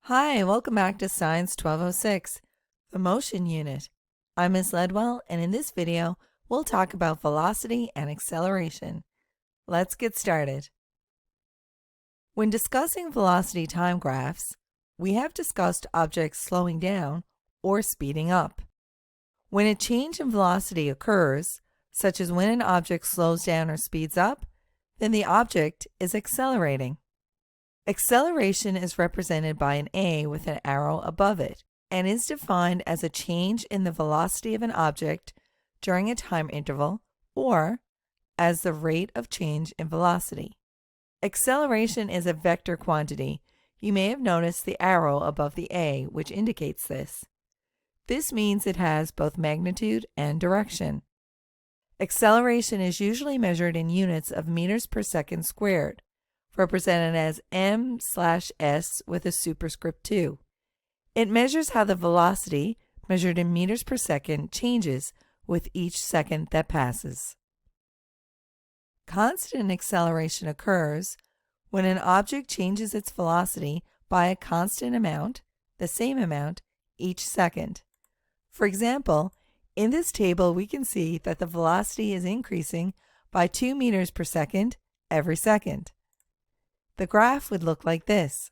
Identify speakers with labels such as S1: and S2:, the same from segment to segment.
S1: Hi, welcome back to Science 1206, the motion unit. I'm Ms. Ledwell, and in this video, we'll talk about velocity and acceleration. Let's get started. When discussing velocity time graphs, we have discussed objects slowing down or speeding up. When a change in velocity occurs, such as when an object slows down or speeds up, then the object is accelerating. Acceleration is represented by an A with an arrow above it and is defined as a change in the velocity of an object during a time interval or as the rate of change in velocity. Acceleration is a vector quantity. You may have noticed the arrow above the A, which indicates this. This means it has both magnitude and direction. Acceleration is usually measured in units of meters per second squared, represented as m/s with a superscript 2. It measures how the velocity, measured in meters per second, changes with each second that passes. Constant acceleration occurs when an object changes its velocity by a constant amount, the same amount, each second. For example, in this table we can see that the velocity is increasing by 2 meters per second every second. The graph would look like this.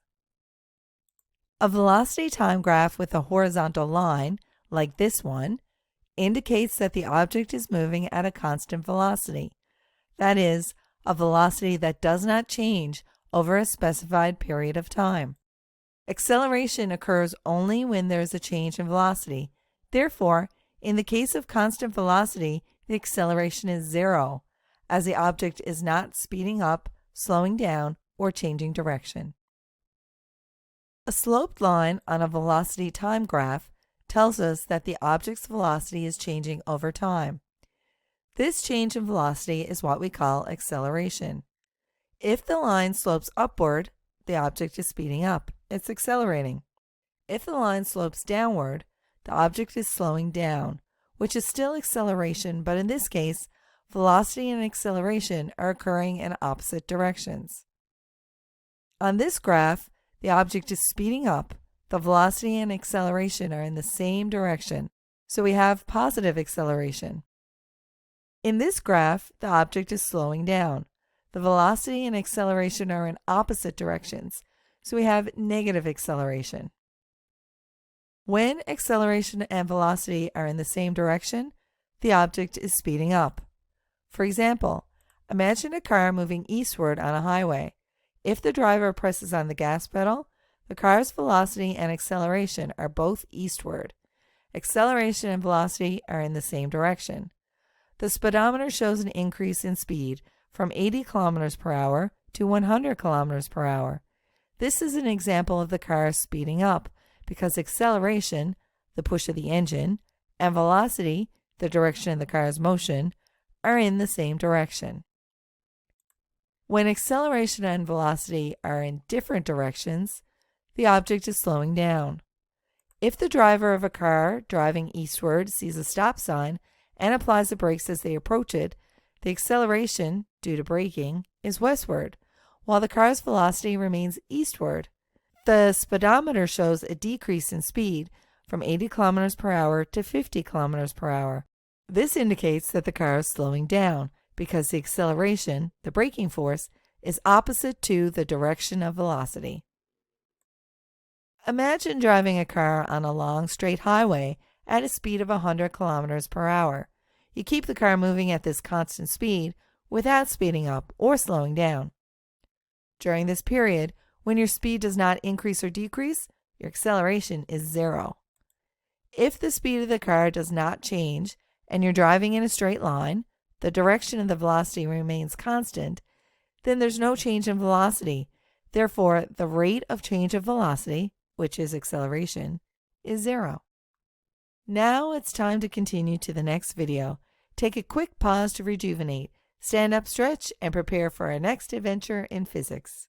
S1: A velocity time graph with a horizontal line, like this one, indicates that the object is moving at a constant velocity. That is, a velocity that does not change over a specified period of time. Acceleration occurs only when there is a change in velocity. Therefore, in the case of constant velocity, the acceleration is 0, as the object is not speeding up, slowing down, or changing direction. A sloped line on a velocity time graph tells us that the object's velocity is changing over time. This change in velocity is what we call acceleration. If the line slopes upward, the object is speeding up. It's accelerating. If the line slopes downward, the object is slowing down, which is still acceleration, but in this case, velocity and acceleration are occurring in opposite directions. On this graph, the object is speeding up. The velocity and acceleration are in the same direction, so we have positive acceleration. In this graph, the object is slowing down. The velocity and acceleration are in opposite directions, so we have negative acceleration. When acceleration and velocity are in the same direction, the object is speeding up. For example, imagine a car moving eastward on a highway. If the driver presses on the gas pedal, the car's velocity and acceleration are both eastward. Acceleration and velocity are in the same direction. The speedometer shows an increase in speed from 80 kilometers per hour to 100 kilometers per hour. This is an example of the car speeding up because acceleration, the push of the engine, and velocity, the direction of the car's motion, are in the same direction. When acceleration and velocity are in different directions, the object is slowing down. If the driver of a car driving eastward sees a stop sign and applies the brakes as they approach it, the acceleration, due to braking, is westward, while the car's velocity remains eastward. The speedometer shows a decrease in speed from 80 kilometers per hour to 50 kilometers per hour. This indicates that the car is slowing down, because the acceleration, the braking force, is opposite to the direction of velocity. Imagine driving a car on a long straight highway at a speed of 100 kilometers per hour. You keep the car moving at this constant speed without speeding up or slowing down. During this period, when your speed does not increase or decrease, your acceleration is 0. If the speed of the car does not change and you're driving in a straight line, the direction of the velocity remains constant, then there's no change in velocity. Therefore, the rate of change of velocity, which is acceleration, is 0. Now it's time to continue to the next video. Take a quick pause to rejuvenate, stand up, stretch, and prepare for our next adventure in physics.